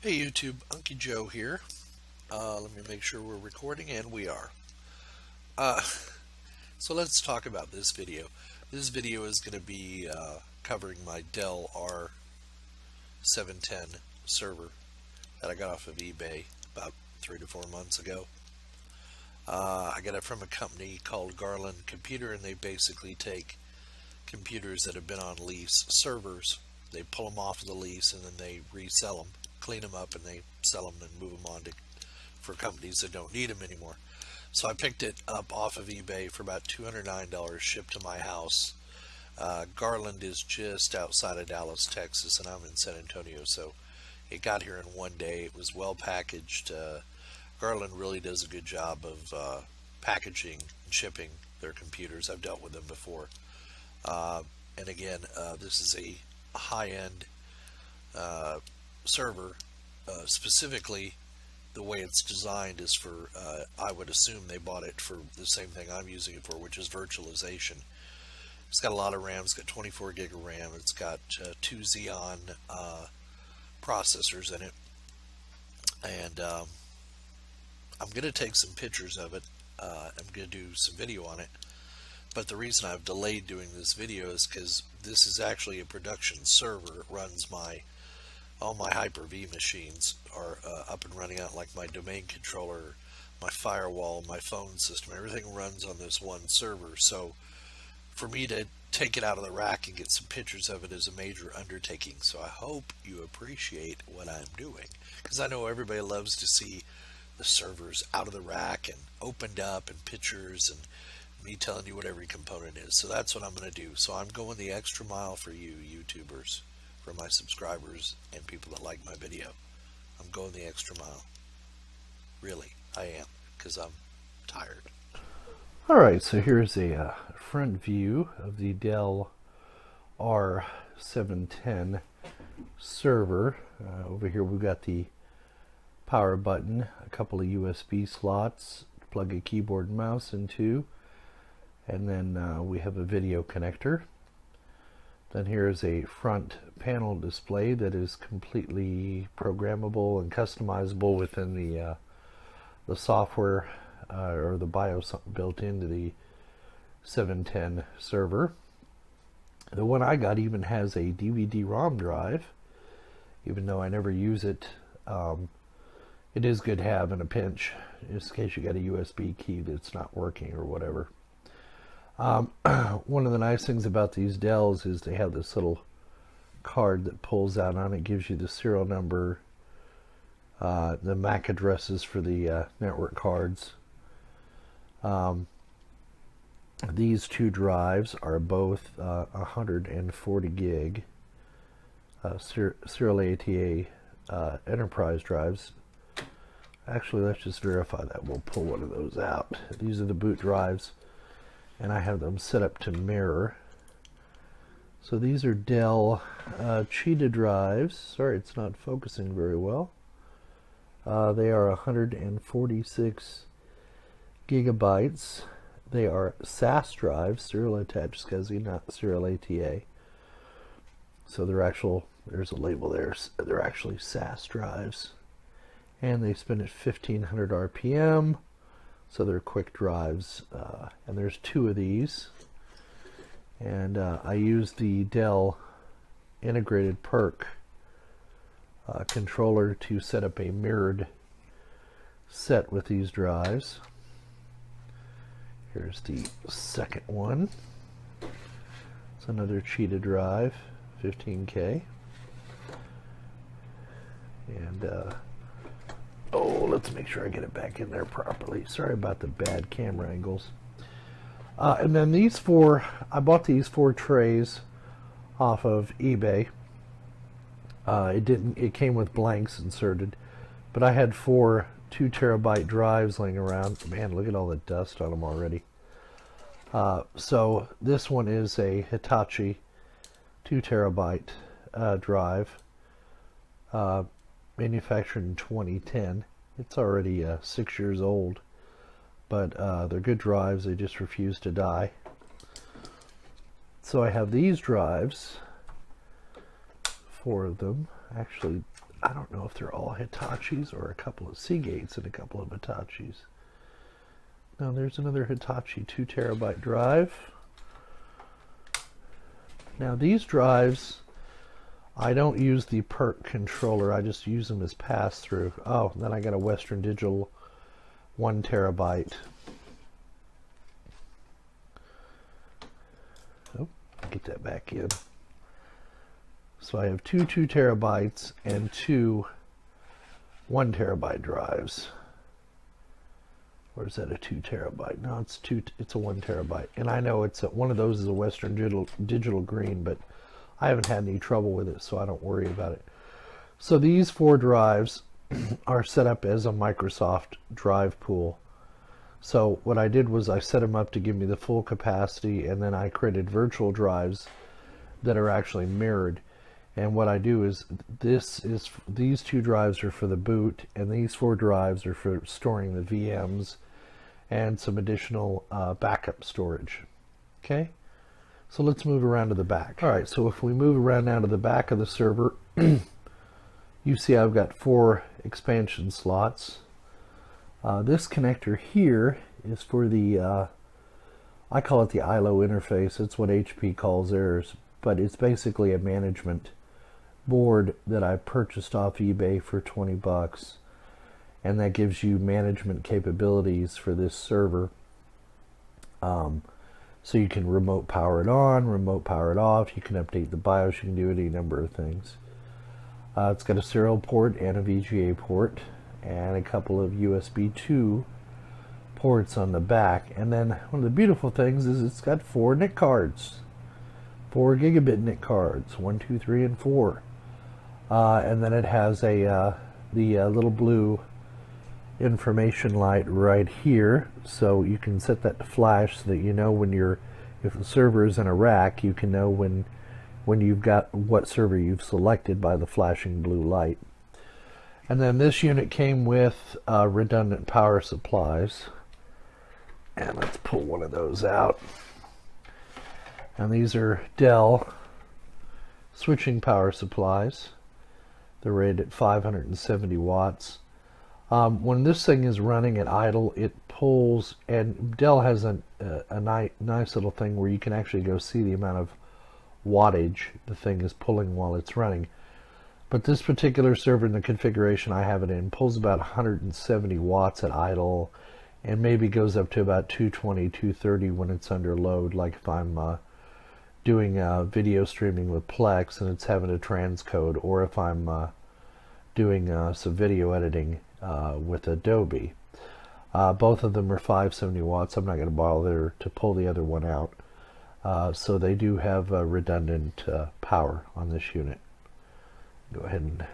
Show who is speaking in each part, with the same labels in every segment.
Speaker 1: Hey YouTube, Unky Joe here. Let me make sure we're recording, and we are. Uh, so let's talk about this video. This video is going to be covering my Dell R710 server that I got off of eBay about 3 to 4 months ago. I got it from a company called Garland Computer, and they basically take computers that have been on lease, servers, they pull them off of the lease and then they resell them, clean them up, and they sell them and move them on for companies that don't need them anymore. So I picked it up off of eBay for about $209, shipped to my house. Garland is just outside of Dallas, Texas, and I'm in San Antonio, so it got here in one day. It was well packaged. Garland really does a good job of packaging and shipping their computers. I've dealt with them before. And again, this is a high-end server. Specifically, the way it's designed is for, I would assume they bought it for the same thing I'm using it for, which is virtualization. It's got a lot of RAM. It's got 24 gig of RAM. It's got 2 Xeon processors in it. And I'm going to take some pictures of it. I'm going to do some video on it. But the reason I've delayed doing this video is because this is actually a production server. It runs all my Hyper-V machines are up and running out, like my domain controller, my firewall, my phone system. Everything runs on this one server. So for me to take it out of the rack and get some pictures of it is a major undertaking. So I hope you appreciate what I'm doing, because I know everybody loves to see the servers out of the rack and opened up and pictures and me telling you what every component is. So that's what I'm going to do. So I'm going the extra mile for you YouTubers, for my subscribers and people that like my video. I'm going the extra mile. Really, I am, because I'm tired.
Speaker 2: Alright, so here's a front view of the Dell R710 server. Over here we've got the power button, a couple of USB slots, plug a keyboard and mouse into, and then we have a video connector. Then here's a front panel display that is completely programmable and customizable within the software or the BIOS built into the 710 server. The one I got even has a DVD-ROM drive, even though I never use it. It is good to have in a pinch, just in case you got a USB key that's not working or whatever. One of the nice things about these Dells is they have this little card that pulls out on it, gives you the serial number, the MAC addresses for the network cards. These two drives are both 140 gig serial ATA enterprise drives. Actually, let's just verify that. We'll pull one of those out. These are the boot drives, and I have them set up to mirror. So these are Dell Cheetah drives. Sorry, it's not focusing very well. They are 146 gigabytes. They are SAS drives, serial attached SCSI, not serial ATA. So they're actual, there's a label there, they're actually SAS drives. And they spin at 1500 RPM, so they're quick drives. And there's 2 of these. And I use the Dell integrated Perc controller to set up a mirrored set with these drives. Here's the second one. It's another Cheetah drive, 15K. And oh, let's make sure I get it back in there properly. Sorry about the bad camera angles. And then these 4, I bought these 4 trays off of eBay. It came with blanks inserted, but I had 4 2 terabyte drives laying around. Man, look at all the dust on them already. So this one is a Hitachi 2 terabyte drive, manufactured in 2010. It's already 6 years old, but they're good drives. They just refuse to die. So I have these drives, 4 of them. Actually, I don't know if they're all Hitachis or a couple of Seagates and a couple of Hitachis. Now there's another Hitachi 2 terabyte drive. Now these drives, I don't use the Perc controller, I just use them as pass-through. Oh, then I got a Western Digital 1 terabyte. Oh, get that back in. So I have two 2 terabytes and two 1 terabyte drives. Or is that a 2 terabyte? No, it's a 1 terabyte. And I know one of those is a Western Digital Green, but I haven't had any trouble with it, so I don't worry about it. So these 4 drives are set up as a Microsoft drive pool. So what I did was I set them up to give me the full capacity, and then I created virtual drives that are actually mirrored. And what I do is these 2 drives are for the boot, and these 4 drives are for storing the VMs and some additional backup storage. Okay, so let's move around to the back. All right, so if we move around now to the back of the server, you see I've got 4 expansion slots. This connector here is for the I call it the ILO interface. It's what HP calls theirs, but it's basically a management board that I purchased off eBay for 20 bucks, and that gives you management capabilities for this server. So you can remote power it on, remote power it off, you can update the BIOS, you can do any number of things. It's got a serial port and a VGA port and a couple of USB 2 ports on the back. And then one of the beautiful things is it's got 4 NIC cards, 4 gigabit NIC cards, 1, 2, 3, and 4. And then it has the little blue information light right here, so you can set that to flash so that you know if the server is in a rack, you can know when you've got what server you've selected by the flashing blue light. And then this unit came with redundant power supplies, and let's pull one of those out. And these are Dell switching power supplies. They're rated at 570 watts. When this thing is running at idle, it pulls, and Dell has a nice little thing where you can actually go see the amount of wattage the thing is pulling while it's running. But this particular server in the configuration I have it in pulls about 170 watts at idle, and maybe goes up to about 220, 230 when it's under load, like if I'm doing video streaming with Plex and it's having a transcode, or if I'm doing some video editing with Adobe. Both of them are 570 watts. I'm not going to bother to pull the other one out. So they do have redundant power on this unit. Go ahead and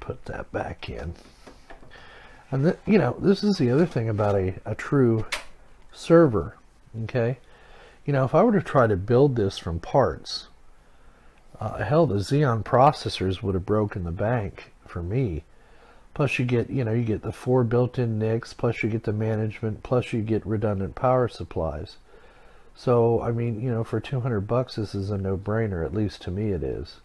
Speaker 2: put that back in. And this is the other thing about a true server. Okay, if I were to try to build this from parts, hell, the Xeon processors would have broken the bank for me. Plus you get the 4 built-in NICs, plus you get the management, plus you get redundant power supplies. So I mean, for 200 bucks, this is a no-brainer. At least to me, it is.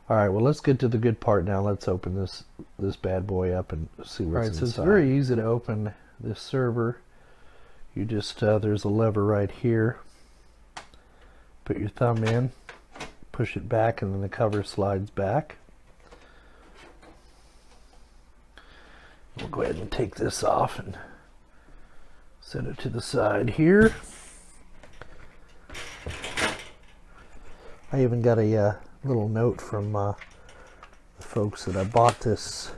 Speaker 2: All right, well, let's get to the good part now. Let's open this bad boy up and see what's inside. So it's very easy to open this server. You just there's a lever right here. Put your thumb in, push it back, and then the cover slides back. We'll go ahead and take this off and set it to the side here. I even got a little note from the folks that I bought this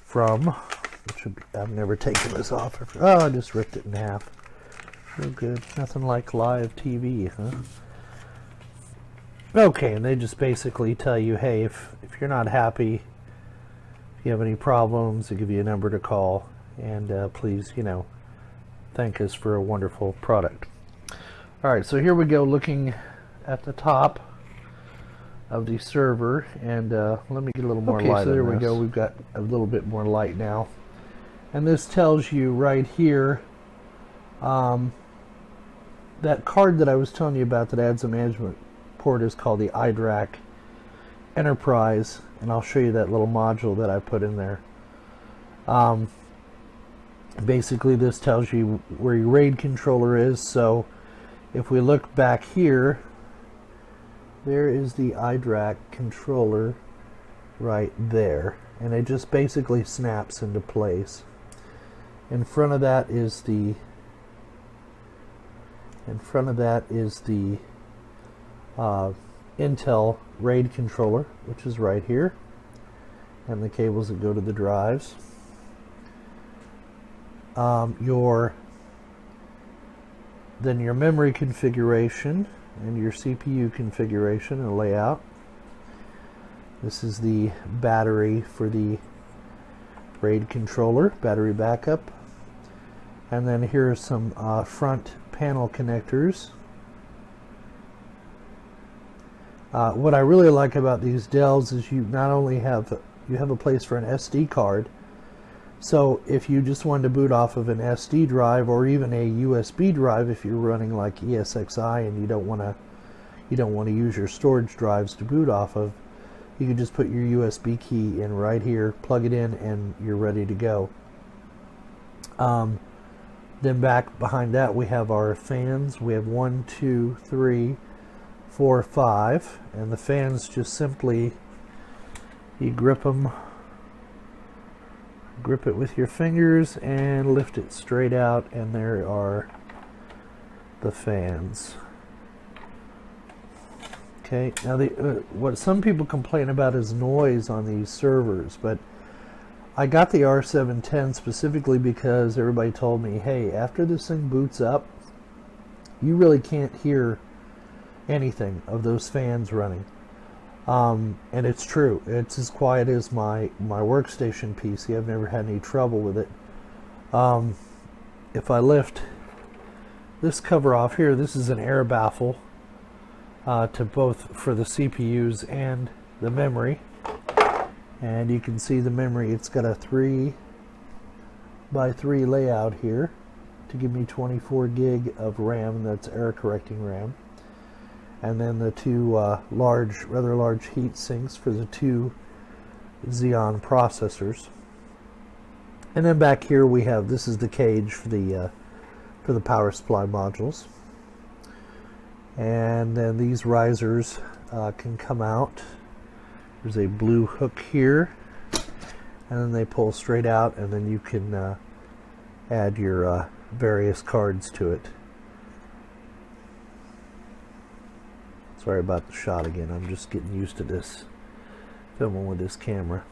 Speaker 2: from. I've never taken this off. Oh, I just ripped it in half. Real good. Nothing like live TV, huh? Okay, and they just basically tell you, hey, if you're not happy, if you have any problems, they give you a number to call, and please, thank us for a wonderful product. All right, so here we go, looking at the top of the server, and let me get a little more light. So there we go. We've got a little bit more light now, and this tells you right here that card that I was telling you about that adds a management port is called the iDRAC Enterprise, and I'll show you that little module that I put in there. Basically, this tells you where your RAID controller is. So if we look back here, there is the iDRAC controller right there, and it just basically snaps into place. In front of that is the Intel RAID controller, which is right here, and the cables that go to the drives. Then your memory configuration and your CPU configuration and layout. This is the battery for the RAID controller, battery backup. And then here are some front panel connectors. What I really like about these Dells is you not only have a place for an SD card. So if you just wanted to boot off of an SD drive or even a USB drive, if you're running like ESXi and you don't want to use your storage drives to boot off of, you can just put your USB key in right here, plug it in, and you're ready to go. Then back behind that we have our fans. We have 1, 2, 3, 4, 5, and the fans just simply, you grip it with your fingers and lift it straight out, and there are the fans. Okay, now what some people complain about is noise on these servers, but I got the R710 specifically because everybody told me, hey, after this thing boots up, you really can't hear anything of those fans running. And it's true. It's as quiet as my workstation PC. I've never had any trouble with it. If I lift this cover off here, this is an air baffle to both for the CPUs and the memory. And you can see the memory. It's got a 3 by 3 layout here to give me 24 gig of RAM. That's error correcting RAM. And then the two rather large heat sinks for the two Xeon processors. And then back here we have, this is the cage for the power supply modules. And then these risers can come out. There's a blue hook here, and then they pull straight out, and then you can add your various cards to it. Sorry about the shot again. I'm just getting used to this, filming with this camera.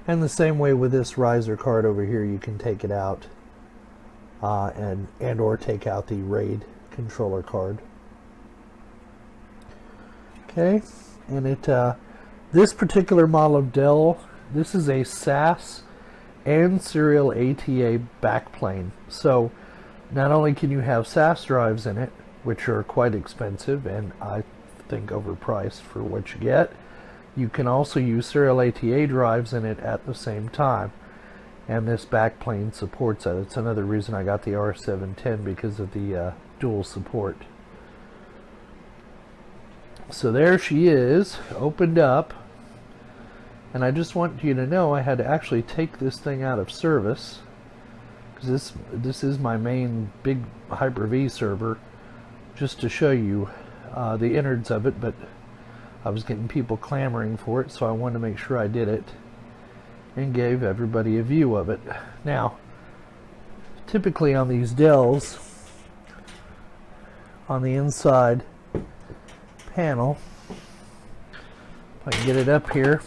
Speaker 2: And the same way with this riser card over here, you can take it out and or take out the RAID controller card. Okay, and this particular model of Dell, this is a SAS and serial ATA backplane. So not only can you have SAS drives in it, which are quite expensive and I think overpriced for what you get, you can also use serial ATA drives in it at the same time. And this backplane supports that. It's another reason I got the R710, because of the dual support. So there she is, opened up. And I just want you to know I had to actually take this thing out of service, because this is my main big Hyper-V server, just to show you the innards of it, but I was getting people clamoring for it, so I wanted to make sure I did it and gave everybody a view of it. Now, typically on these Dells, on the inside panel, if I can get it up here,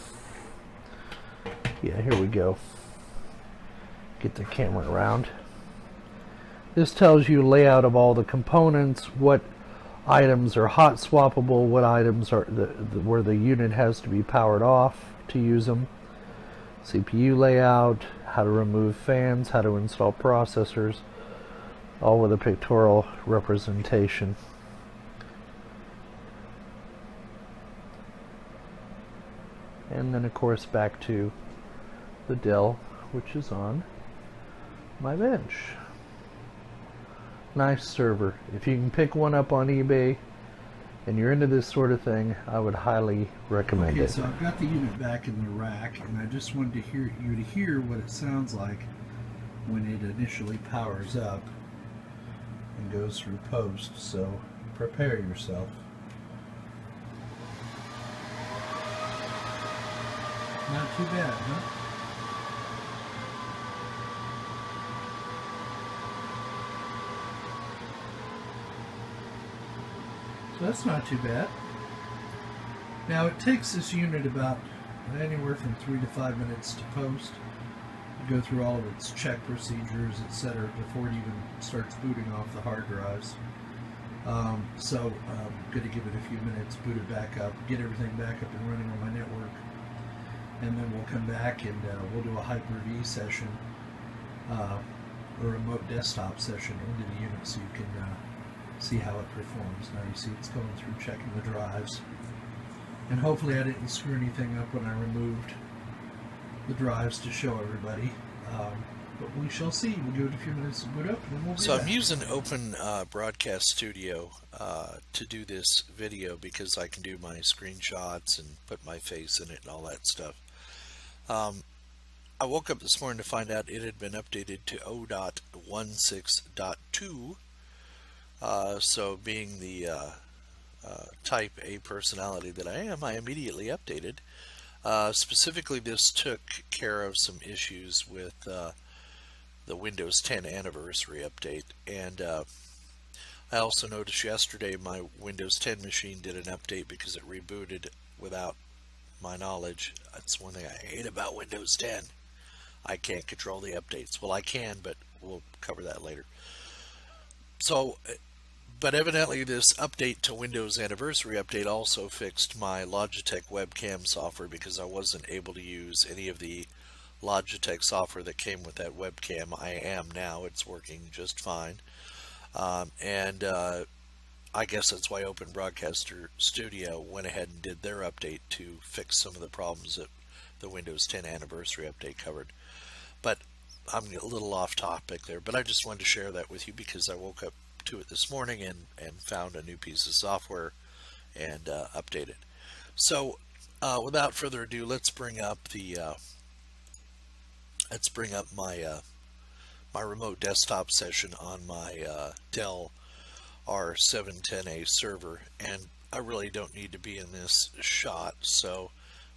Speaker 2: yeah, here we go, get the camera around. This tells you layout of all the components, what items are hot swappable, what items are where the unit has to be powered off to use them, CPU layout, how to remove fans, how to install processors, all with a pictorial representation. And then of course back to the Dell, which is on my bench. Nice server. If you can pick one up on eBay, and you're into this sort of thing, I would highly recommend
Speaker 3: Okay,
Speaker 2: it.
Speaker 3: so I've got the unit back in the rack, and I just wanted to hear you to hear what it sounds like when it initially powers up and goes through post. So prepare yourself. Not too bad, huh? So that's not too bad. Now it takes this unit about anywhere from 3 to 5 minutes to post, to go through all of its check procedures, etc., before it even starts booting off the hard drives. So I'm going to give it a few minutes, boot it back up, get everything back up and running on my network, and then we'll come back and we'll do a Hyper-V session, a remote desktop session into the unit so you can see how it performs. Now you see it's going through checking the drives. And hopefully I didn't screw anything up when I removed the drives to show everybody. But we shall see. We'll give it a few minutes to boot up and then we'll be
Speaker 1: So
Speaker 3: back.
Speaker 1: I'm using Open Broadcast Studio to do this video because I can do my screenshots and put my face in it and all that stuff. I woke up this morning to find out it had been updated to 0.16.2. So being the type A personality that I am, I immediately updated. Specifically, this took care of some issues with the Windows 10 anniversary update, and I also noticed yesterday my Windows 10 machine did an update because it rebooted without my knowledge. That's one thing I hate about Windows 10. I can't control the updates. Well, I can, but we'll cover that later. So, but evidently this update to Windows Anniversary Update also fixed my Logitech webcam software because I wasn't able to use any of the Logitech software that came with that webcam. I am now. It's working just fine. And I guess that's why Open Broadcaster Studio went ahead and did their update to fix some of the problems that the Windows 10 Anniversary Update covered. But I'm a little off topic there, but I just wanted to share that with you because I woke up to it this morning and found a new piece of software and update it. So without further ado, let's bring up my my remote desktop session on my Dell R710 server, and I really don't need to be in this shot, so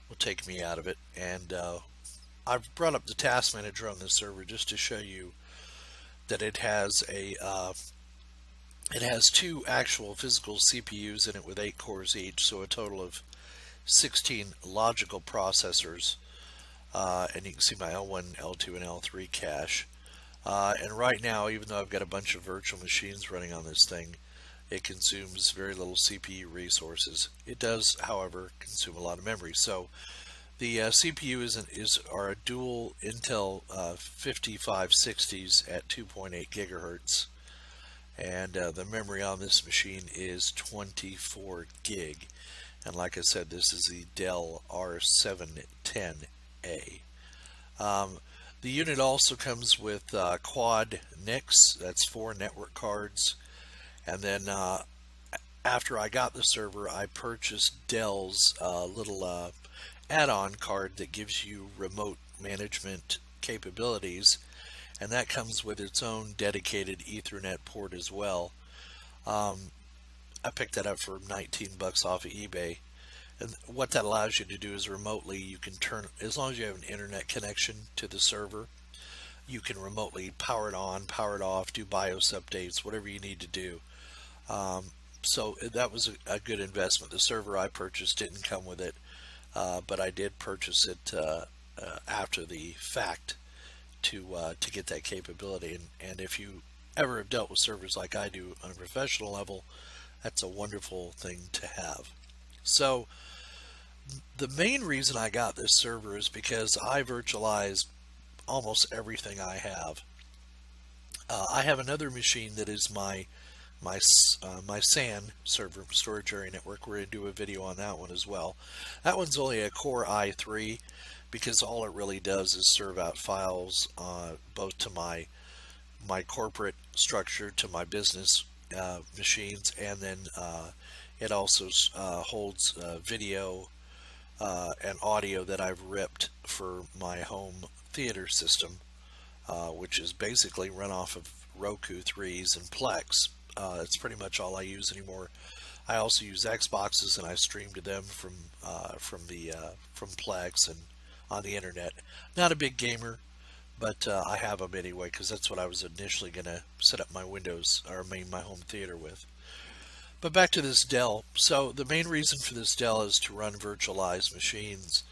Speaker 1: will take me out of it. And I've brought up the task manager on this server just to show you that it has two actual physical CPUs in it with 8 cores each, so a total of 16 logical processors. And you can see my L1, L2, and L3 cache. And right now, even though I've got a bunch of virtual machines running on this thing, it consumes very little CPU resources. It does, however, consume a lot of memory. So the CPU are a dual Intel 5560s at 2.8 gigahertz. And the memory on this machine is 24 gig. And like I said, this is the Dell R710A. The unit also comes with quad NICs, that's 4 network cards. And then after I got the server, I purchased Dell's little add-on card that gives you remote management capabilities, and that comes with its own dedicated Ethernet port as well. I picked that up for 19 bucks off of eBay. And what that allows you to do is remotely, you can turn, as long as you have an internet connection to the server, you can remotely power it on, power it off, do BIOS updates, whatever you need to do. So that was a good investment. The server I purchased didn't come with it, but I did purchase it after the fact to get that capability. And if you ever have dealt with servers like I do on a professional level, that's a wonderful thing to have. So the main reason I got this server is because I virtualize almost everything I have. I have another machine that is my SAN server, storage area network. We're going to do a video on that one as well. That one's only a Core i3 because all it really does is serve out files both to my corporate structure, to my business machines, and then It also holds video and audio that I've ripped for my home theater system, which is basically run off of Roku 3s and Plex. It's pretty much all I use anymore. I also use Xboxes, and I stream to them from Plex and on the internet. Not a big gamer, but I have them anyway because that's what I was initially going to set up my Windows, or my home theater with. But back to this Dell. So the main reason for this Dell is to run virtualized machines.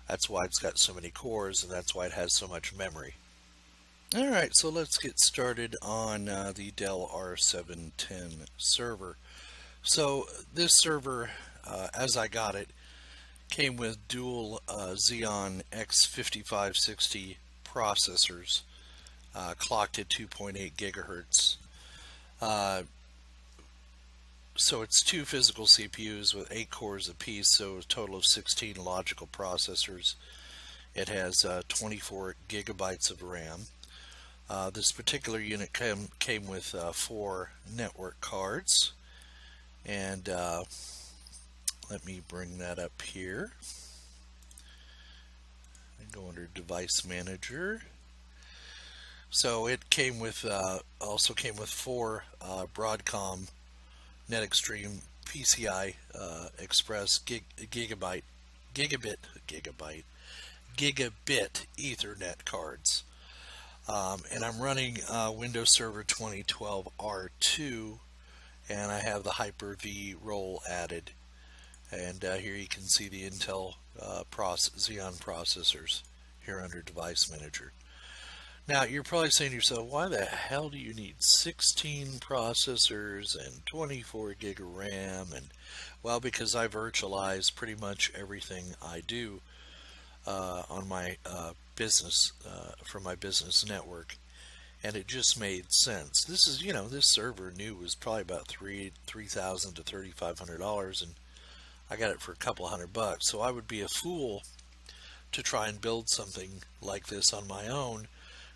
Speaker 1: That's why it's got so many cores, and that's why it has so much memory. Alright, so let's get started on the Dell R710 server. So this server, as I got it, came with dual Xeon X5560 processors, clocked at 2.8 gigahertz. So it's 2 physical CPUs with 8 cores apiece, so a total of 16 logical processors. It has 24 gigabytes of RAM. This particular unit came with 4 network cards, and let me bring that up here. I go under Device Manager. So it came with also came with 4 Broadcomm NetExtreme PCI Express gigabit Ethernet cards. And I'm running Windows Server 2012 R2, and I have the Hyper-V role added. And here you can see the Intel Xeon processors here under Device Manager. Now you're probably saying to yourself, why the hell do you need 16 processors and 24 gig of RAM? And well, because I virtualize pretty much everything I do on my business, for my business network, and it just made sense. This is, this server new was probably about $3,000 to $3,500, and I got it for a couple $100. So I would be a fool to try and build something like this on my own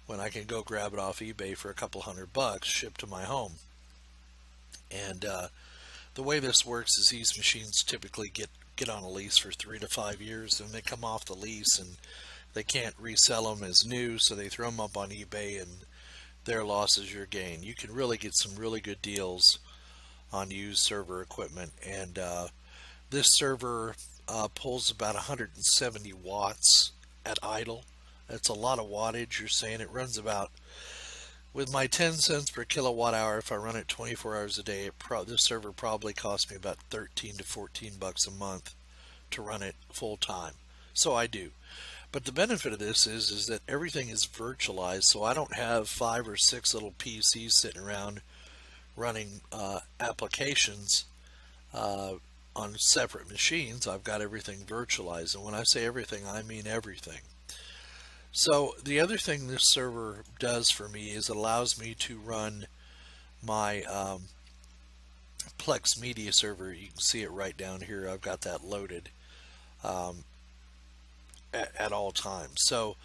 Speaker 1: when I can go grab it off eBay for a couple $100 shipped to my home. And the way this works is these machines typically get on a lease for 3 to 5 years, and they come off the lease and they can't resell them as new, so they throw them up on eBay, and their loss is your gain. You can really get some really good deals on used server equipment, and this server pulls about 170 watts at idle. That's a lot of wattage. You're saying it runs about, with my 10 cents per kilowatt hour, if I run it 24 hours a day, this server probably costs me about 13 to 14 bucks a month to run it full time. So I do. But the benefit of this is that everything is virtualized, so I don't have 5 or 6 little PCs sitting around running applications on separate machines. I've got everything virtualized, and when I say everything, I mean everything. So the other thing this server does for me is it allows me to run my Plex media server. You can see it right down here. I've got that loaded at all times. So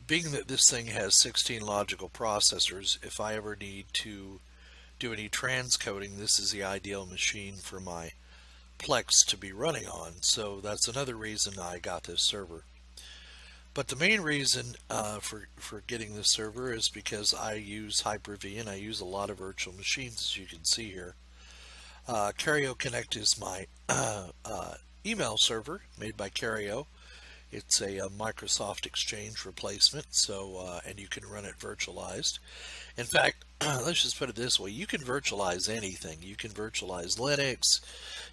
Speaker 1: being that this thing has 16 logical processors, if I ever need to do any transcoding, this is the ideal machine for my Plex to be running on. So that's another reason I got this server. But the main reason for getting this server is because I use Hyper-V, and I use a lot of virtual machines, as you can see here. Carrio Connect is my email server made by Carrio. It's a Microsoft Exchange replacement, so and you can run it virtualized. In fact, let's just put it this way: you can virtualize anything. You can virtualize Linux.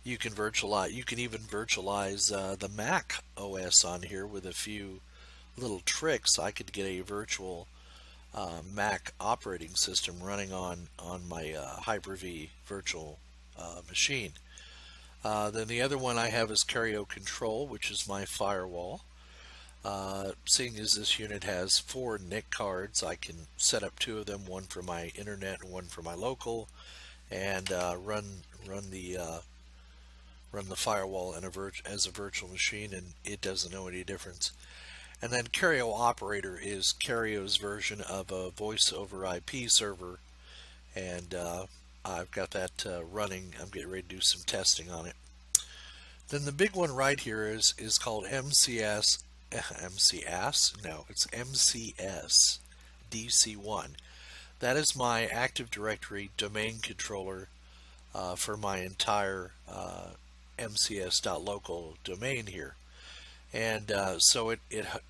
Speaker 1: You can even virtualize the Mac OS on here with a few little tricks. I could get a virtual Mac operating system running on my Hyper-V virtual machine. Then the other one I have is Carrio Control, which is my firewall. Seeing as this unit has 4 NIC cards, I can set up 2 of them, one for my internet and one for my local, and run the firewall as a virtual machine, and it doesn't know any difference. And then Carrio Operator is Carrio's version of a voice over IP server, and I've got that running. I'm getting ready to do some testing on it. Then the big one right here is called MCS. MCS? No, it's MCS DC1. That is my Active Directory domain controller for my entire mcs.local domain here. And so it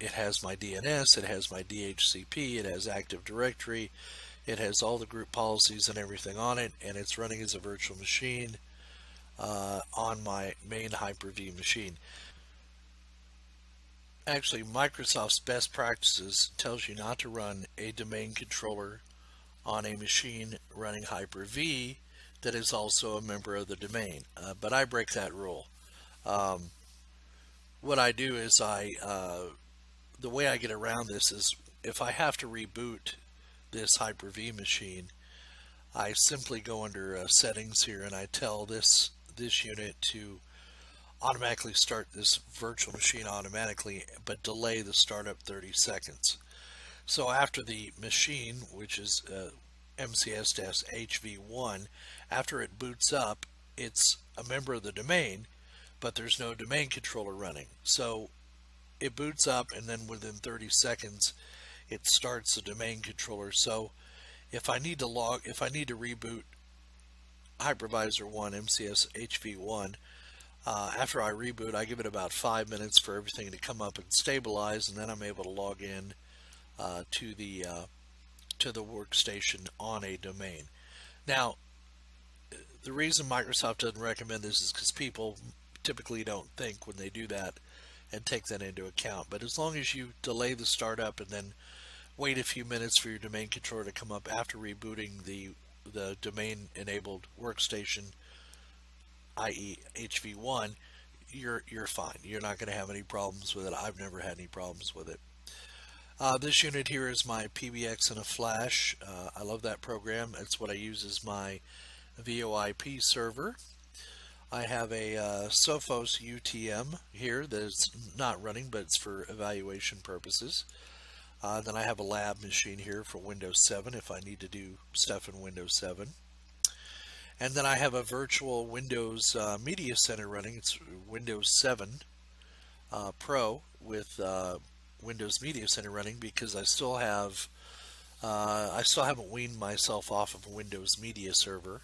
Speaker 1: has my DNS, it has my DHCP, it has Active Directory, it has all the group policies and everything on it, and it's running as a virtual machine on my main Hyper-V machine. Actually, Microsoft's best practices tells you not to run a domain controller on a machine running Hyper-V that is also a member of the domain, but I break that rule. What I do is the way I get around this is if I have to reboot this Hyper-V machine, I simply go under settings here and I tell this unit to automatically start this virtual machine automatically, but delay the startup 30 seconds. So after the machine, which is MCS-HV1, after it boots up, it's a member of the domain, but there's no domain controller running. So it boots up, and then within 30 seconds, it starts the domain controller. So if I need to reboot Hypervisor 1 MCS-HV1, after I reboot, I give it about 5 minutes for everything to come up and stabilize, and then I'm able to log in to the workstation on a domain. Now, the reason Microsoft doesn't recommend this is because people typically don't think when they do that and take that into account. But as long as you delay the startup and then wait a few minutes for your domain controller to come up after rebooting the domain enabled workstation, i.e. HV1, you're fine. You're not going to have any problems with it. I've never had any problems with it. This unit here is my PBX in a flash. I love that program. It's what I use as my VoIP server. I have a Sophos UTM here that's not running, but it's for evaluation purposes. Then I have a lab machine here for Windows 7 if I need to do stuff in Windows 7. And then I have a virtual Windows Media Center running. It's Windows 7 Pro with Windows Media Center running because I still haven't weaned myself off of a Windows Media Server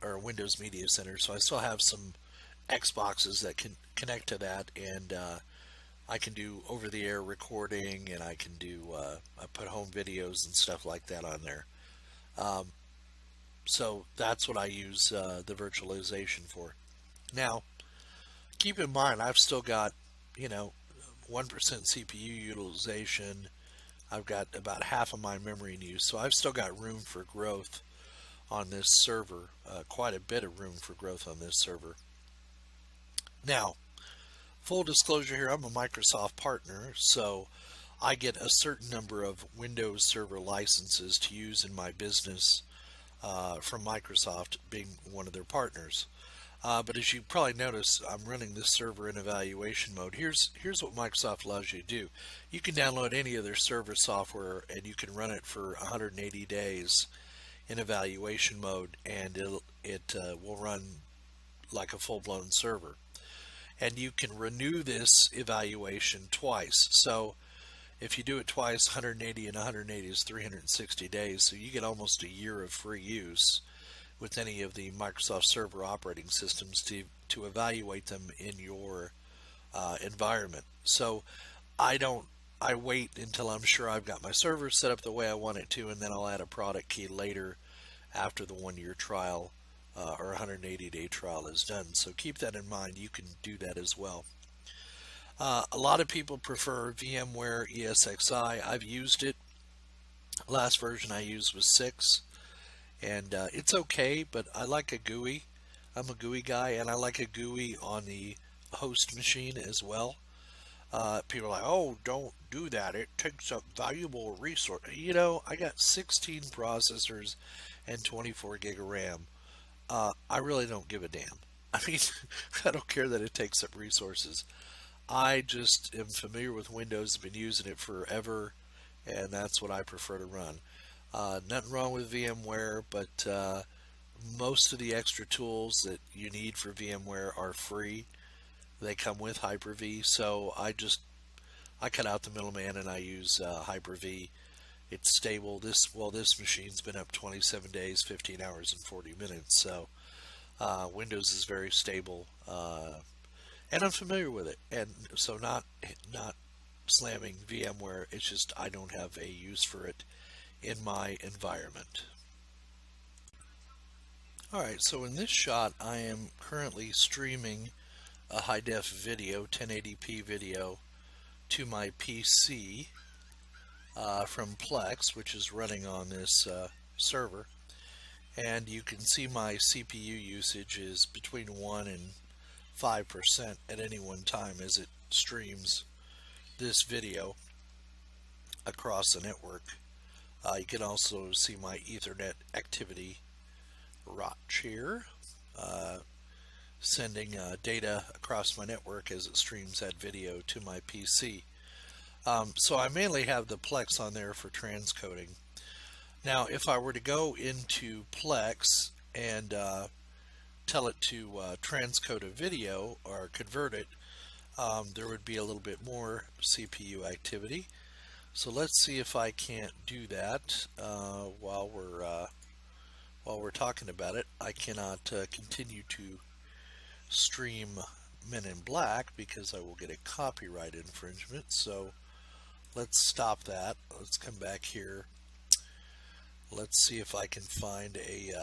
Speaker 1: or Windows Media Center, so I still have some Xboxes that can connect to that, and I can do over-the-air recording, and I can do I put home videos and stuff like that on there. So that's what I use the virtualization for. Now, keep in mind, I've still got 1% CPU utilization. I've got about half of my memory in use, so I've still got room for growth on this server, quite a bit of room for growth on this server. Now, full disclosure here, I'm a Microsoft partner, so I get a certain number of Windows Server licenses to use in my business from Microsoft, being one of their partners. But as you probably notice, I'm running this server in evaluation mode. Here's what Microsoft allows you to do. You can download any of their server software and you can run it for 180 days in evaluation mode, and it will run like a full-blown server. And you can renew this evaluation twice. So if you do it twice, 180 and 180 is 360 days. So you get almost a year of free use with any of the Microsoft Server operating systems to evaluate them in your environment. So I wait until I'm sure I've got my server set up the way I want it to, and then I'll add a product key later after the 1-year trial or 180-day trial is done. So keep that in mind. You can do that as well. A lot of people prefer VMware ESXi. I've used it. Last version I used was 6, and it's okay, but I like a GUI. I'm a GUI guy, and I like a GUI on the host machine as well. People are like, oh, don't do that. It takes up valuable resource. I got 16 processors and 24 gig of RAM. I really don't give a damn. I mean, I don't care that it takes up resources. I just am familiar with Windows, have been using it forever, and that's what I prefer to run. Nothing wrong with VMware, but most of the extra tools that you need for VMware are free. They come with Hyper-V, so I cut out the middleman and I use Hyper-V. It's stable. This machine's been up 27 days, 15 hours, and 40 minutes. So Windows is very stable, and I'm familiar with it. And so not slamming VMware. It's just I don't have a use for it in my environment. Alright, so in this shot I am currently streaming a high def video, 1080p video, to my PC from Plex, which is running on this server, and you can see my CPU usage is between 1 and 5% at any one time as it streams this video across the network. You can also see my Ethernet activity here, sending data across my network as it streams that video to my PC. So I mainly have the Plex on there for transcoding. Now if I were to go into Plex and tell it to transcode a video or convert it, there would be a little bit more CPU activity. So let's see if I can't do that while we're talking about it. I cannot continue to stream Men in Black because I will get a copyright infringement. So let's stop that. Let's come back here. Let's see if I can find a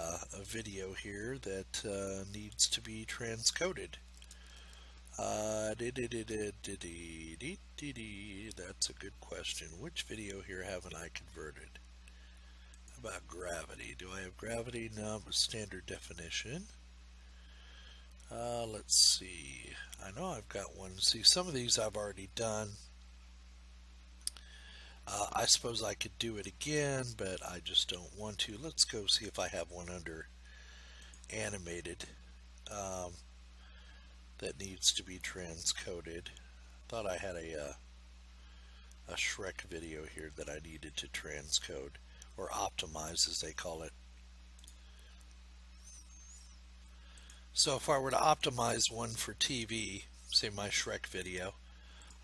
Speaker 1: video here that needs to be transcoded. That's a good question. Which video here haven't I converted? How about gravity? Do I have gravity? No, but standard definition. Let's see. I know I've got one. See, some of these I've already done. I suppose I could do it again, but I just don't want to. Let's go see if I have one under animated that needs to be transcoded. Thought I had a Shrek video here that I needed to transcode, or optimize as they call it. So if I were to optimize one for TV, say my Shrek video,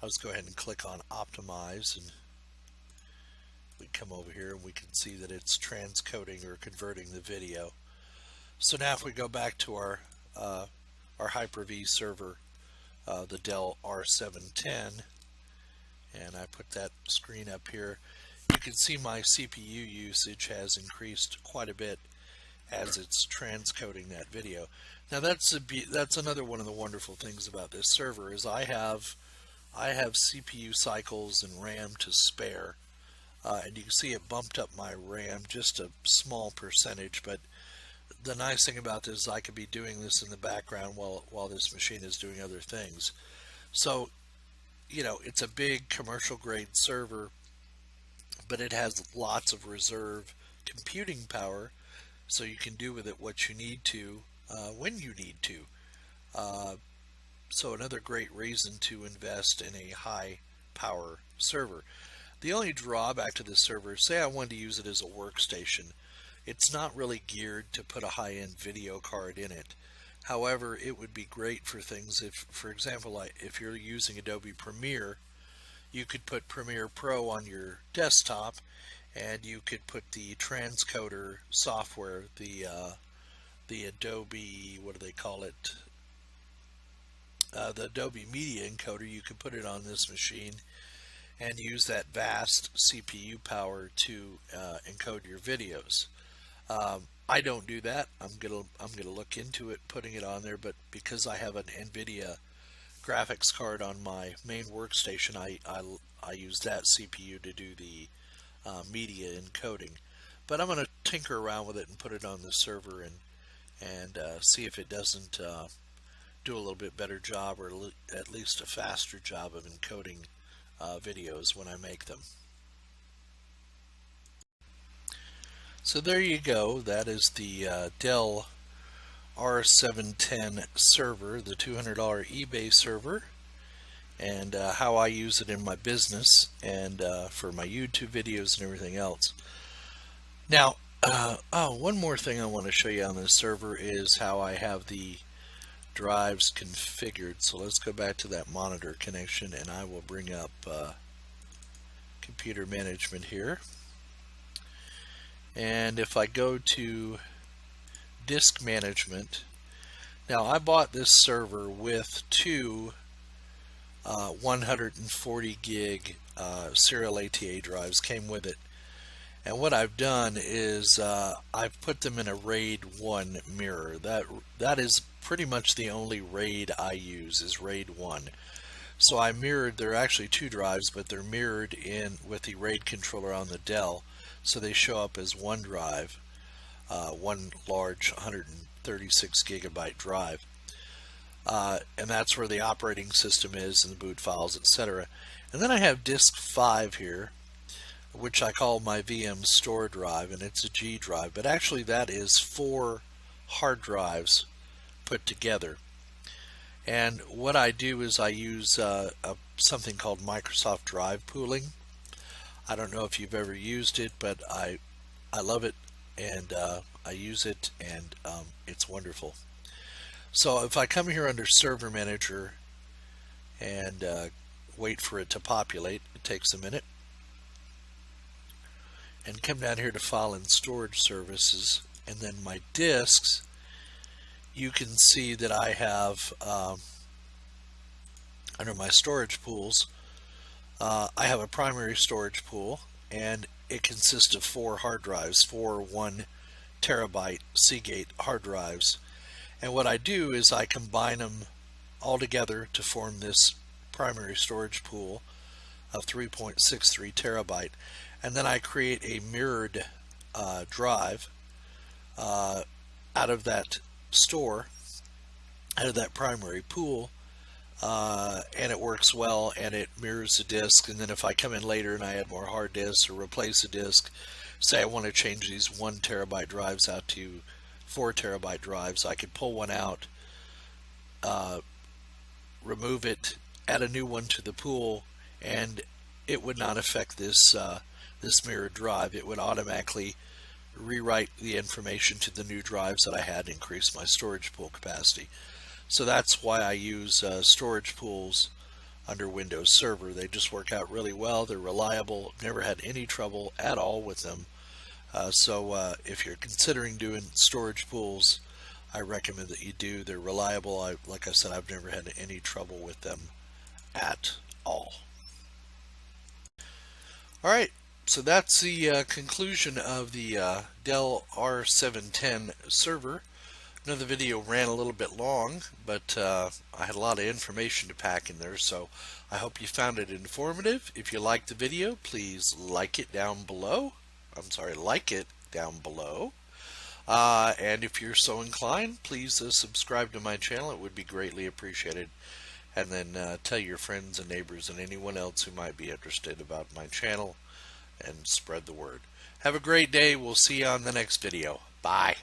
Speaker 1: I'll just go ahead and click on optimize, and we come over here and we can see that it's transcoding or converting the video. So now if we go back to our Hyper-V server, the Dell R710, and I put that screen up here, you can see my CPU usage has increased quite a bit as it's transcoding that video. Now that's another one of the wonderful things about this server is I have CPU cycles and RAM to spare, and you can see it bumped up my RAM just a small percentage. But the nice thing about this is I could be doing this in the background while this machine is doing other things. So you know, it's a big commercial grade server, but it has lots of reserve computing power, so you can do with it what you need to when you need to. So another great reason to invest in a high power server. The only drawback to this server is, say I wanted to use it as a workstation, it's not really geared to put a high-end video card in it. However, it would be great for things if, for example, if you're using Adobe Premiere, you could put Premiere Pro on your desktop, and you could put the transcoder software, the Adobe, what do they call it? The Adobe Media Encoder. You could put it on this machine and use that vast CPU power to encode your videos. I don't do that. I'm gonna look into it, putting it on there, but because I have an NVIDIA graphics card on my main workstation, I use that CPU to do the media encoding. But I'm gonna tinker around with it and put it on the server and see if it doesn't do a little bit better job, or at least a faster job of encoding videos when I make them. So there you go. That is the Dell R710 server, the $200 eBay server, and how I use it in my business and for my YouTube videos and everything else. Now, one more thing I want to show you on this server is how I have the drives configured. So let's go back to that monitor connection, and I will bring up computer management here. And if I go to disk management, now I bought this server with two 140 gig serial ATA drives, came with it. And what I've done is I've put them in a RAID 1 mirror. That is pretty much the only RAID I use, is RAID 1. So I mirrored, there are actually two drives, but they're mirrored in with the RAID controller on the Dell, so they show up as one drive, one large 136 gigabyte drive. And that's where the operating system is and the boot files, etc. And then I have disk 5 here, which I call my VM store drive, and it's a G drive, but actually that is 4 hard drives put together. And what I do is I use something called Microsoft Drive pooling. I don't know if you've ever used it, but I love it, and I use it, and it's wonderful. So if I come here under Server Manager and wait for it to populate, it takes a minute, and come down here to File and Storage Services, and then my disks, you can see that I have under my storage pools, I have a primary storage pool, and it consists of 4 hard drives, 4 1 terabyte Seagate hard drives. And what I do is I combine them all together to form this primary storage pool of 3.63 terabyte, and then I create a mirrored drive out of that store, out of that primary pool, and it works well, and it mirrors the disk. And then if I come in later and I add more hard disks or replace a disk, say I want to change these 1 terabyte drives out to 4 terabyte drives, I could pull one out, remove it, add a new one to the pool, and it would not affect this this mirrored drive. It would automatically rewrite the information to the new drives that I had, increase my storage pool capacity. So that's why I use storage pools under Windows Server. They just work out really well. They're reliable. Never had any trouble at all with them. So if you're considering doing storage pools, I recommend that you do. They're reliable. Like I said, I've never had any trouble with them at all. All right, so that's the conclusion of the Dell R710 server. I know the video ran a little bit long, but I had a lot of information to pack in there, so I hope you found it informative. If you liked the video, please like it down below. Like it down below. And if you're so inclined, please subscribe to my channel. It would be greatly appreciated. And then tell your friends and neighbors and anyone else who might be interested about my channel, and spread the word. Have a great day. We'll see you on the next video. Bye.